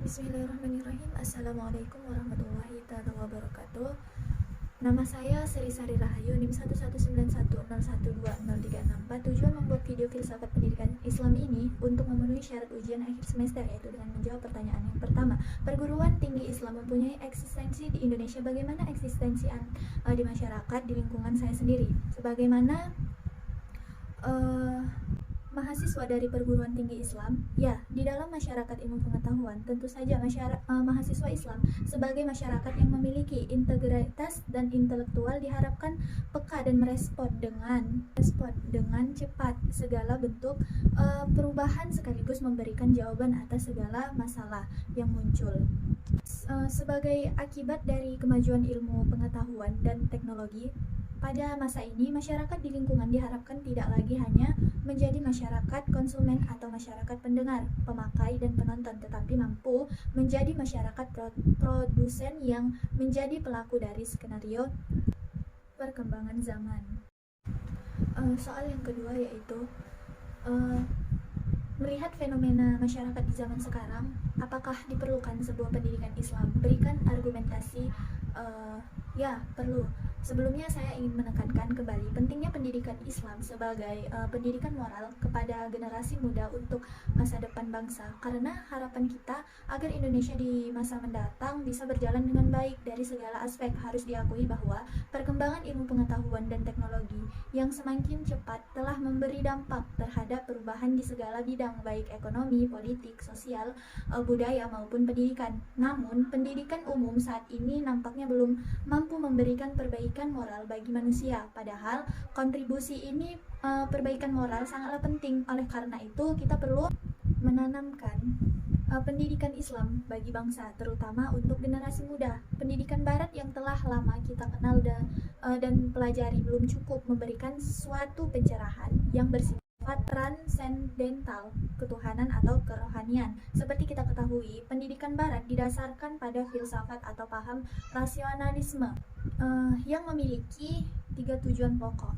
Bismillahirrahmanirrahim. Assalamualaikum warahmatullahi wabarakatuh. Nama saya Sri Sari Rahayu, NIM 11910120364. Tujuan membuat video filsafat pendidikan Islam ini untuk memenuhi syarat ujian akhir semester, yaitu dengan menjawab pertanyaan yang pertama. Perguruan tinggi Islam mempunyai eksistensi di Indonesia. Bagaimana eksistensi di masyarakat, di lingkungan saya sendiri? Sebagaimana mahasiswa dari perguruan tinggi Islam, ya, di dalam masyarakat ilmu pengetahuan, tentu saja mahasiswa Islam sebagai masyarakat yang memiliki integritas dan intelektual diharapkan peka dan merespon dengan cepat segala bentuk perubahan, sekaligus memberikan jawaban atas segala masalah yang muncul. Sebagai akibat dari kemajuan ilmu pengetahuan dan teknologi, pada masa ini, masyarakat di lingkungan diharapkan tidak lagi hanya menjadi masyarakat konsumen atau masyarakat pendengar, pemakai, dan penonton, tetapi mampu menjadi masyarakat produsen yang menjadi pelaku dari skenario perkembangan zaman. Soal yang kedua yaitu melihat fenomena masyarakat di zaman sekarang, apakah diperlukan sebuah pendidikan Islam? Berikan argumentasi. Ya, perlu. Sebelumnya saya ingin menekankan kembali pentingnya pendidikan Islam sebagai pendidikan moral kepada generasi muda untuk masa depan bangsa, karena harapan kita agar Indonesia di masa mendatang bisa berjalan dengan baik dari segala aspek. Harus diakui bahwa perkembangan ilmu pengetahuan dan teknologi yang semakin cepat telah memberi dampak terhadap perubahan di segala bidang, baik ekonomi, politik, sosial, budaya, maupun pendidikan. Namun, pendidikan umum saat ini nampaknya belum mampu memberikan perbaikan moral bagi manusia, padahal kontribusi ini perbaikan moral sangatlah penting. Oleh karena itu, kita perlu menanamkan pendidikan Islam bagi bangsa, terutama untuk generasi muda. Pendidikan Barat yang telah lama kita kenal dan pelajari belum cukup memberikan suatu pencerahan yang bersifat transendental, ketuhanan atau kerohanian. Seperti kita ketahui, pendidikan Barat didasarkan pada filsafat atau paham rasionalisme yang memiliki 3 tujuan pokok.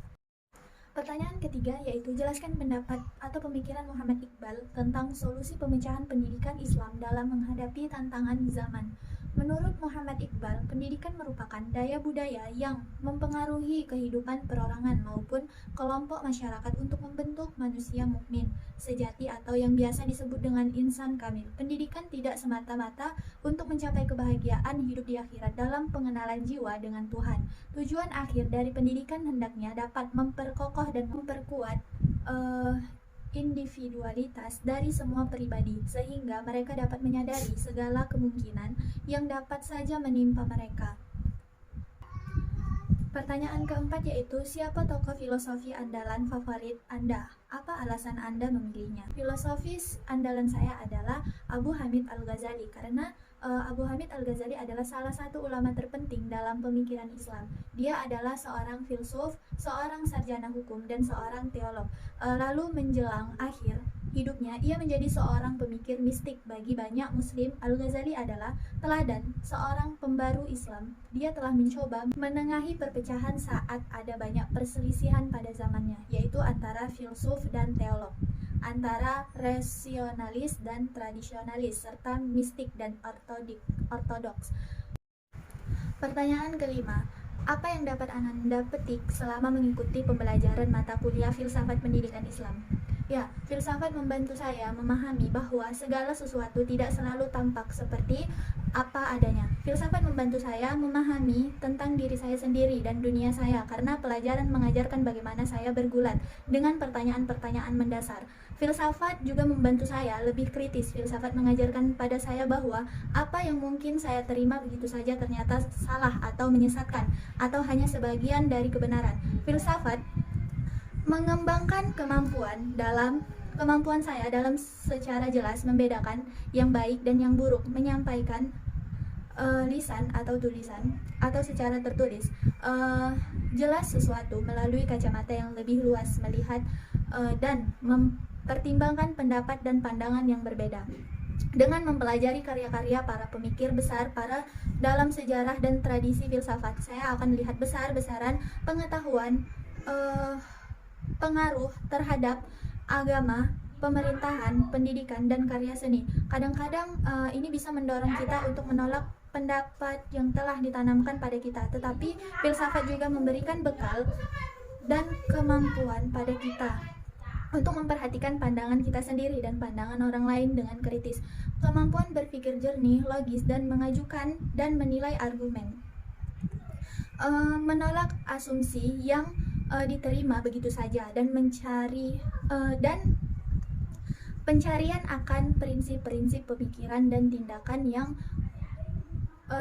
Pertanyaan ketiga yaitu jelaskan pendapat atau pemikiran Muhammad Iqbal tentang solusi pemecahan pendidikan Islam dalam menghadapi tantangan zaman. Menurut Muhammad Iqbal, pendidikan merupakan daya budaya yang mempengaruhi kehidupan perorangan maupun kelompok masyarakat untuk membentuk manusia mukmin sejati atau yang biasa disebut dengan insan kamil. Pendidikan tidak semata-mata untuk mencapai kebahagiaan hidup di akhirat dalam pengenalan jiwa dengan Tuhan. Tujuan akhir dari pendidikan hendaknya dapat memperkokoh dan memperkuat individualitas dari semua pribadi, sehingga mereka dapat menyadari segala kemungkinan yang dapat saja menimpa mereka. Pertanyaan keempat yaitu, siapa tokoh filosofi andalan favorit Anda? Apa alasan Anda memilihnya? Filosofis andalan saya adalah Abu Hamid Al-Ghazali, karena Abu Hamid Al-Ghazali adalah salah satu ulama terpenting dalam pemikiran Islam. Dia adalah seorang filsuf, seorang sarjana hukum, dan seorang teolog. Lalu menjelang akhir hidupnya, ia menjadi seorang pemikir mistik bagi banyak muslim. Al-Ghazali adalah teladan seorang pembaru Islam. Dia telah mencoba menengahi perpecahan saat ada banyak perselisihan pada zamannya, yaitu antara filsuf dan teolog, antara rasionalis dan tradisionalis, serta mistik dan ortodoks. Pertanyaan kelima, apa yang dapat Anda petik selama mengikuti pembelajaran mata kuliah filsafat pendidikan Islam? Ya, filsafat membantu saya memahami bahwa segala sesuatu tidak selalu tampak seperti apa adanya. Filsafat membantu saya memahami tentang diri saya sendiri dan dunia saya, karena pelajaran mengajarkan bagaimana saya bergulat dengan pertanyaan-pertanyaan mendasar. Filsafat juga membantu saya lebih kritis. Filsafat mengajarkan pada saya bahwa apa yang mungkin saya terima begitu saja ternyata salah atau menyesatkan, atau hanya sebagian dari kebenaran. Filsafat mengembangkan kemampuan saya dalam secara jelas membedakan yang baik dan yang buruk, menyampaikan lisan atau tulisan atau secara tertulis jelas sesuatu melalui kacamata yang lebih luas, melihat dan mempertimbangkan pendapat dan pandangan yang berbeda. Dengan mempelajari karya-karya para pemikir besar dalam sejarah dan tradisi filsafat, saya akan melihat besar-besaran pengetahuan pengaruh terhadap agama pemerintahan, pendidikan, dan karya seni. Kadang-kadang ini bisa mendorong kita untuk menolak pendapat yang telah ditanamkan pada kita, tetapi filsafat juga memberikan bekal dan kemampuan pada kita untuk memperhatikan pandangan kita sendiri dan pandangan orang lain dengan kritis. Kemampuan berpikir jernih, logis, dan mengajukan dan menilai argumen. Menolak asumsi yang diterima begitu saja dan mencari dan pencarian akan prinsip-prinsip pemikiran dan tindakan yang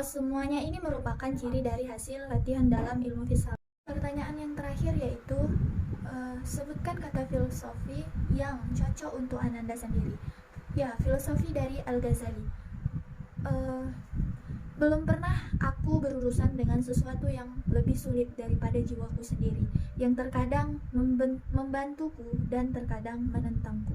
semuanya ini merupakan ciri dari hasil latihan dalam ilmu filsafat. Pertanyaan yang terakhir yaitu sebutkan kata filosofi yang cocok untuk Ananda sendiri. Ya, filosofi dari Al-Ghazali. Belum pernah aku berurusan dengan sesuatu yang lebih sulit daripada jiwaku sendiri, yang terkadang membantuku dan terkadang menentangku.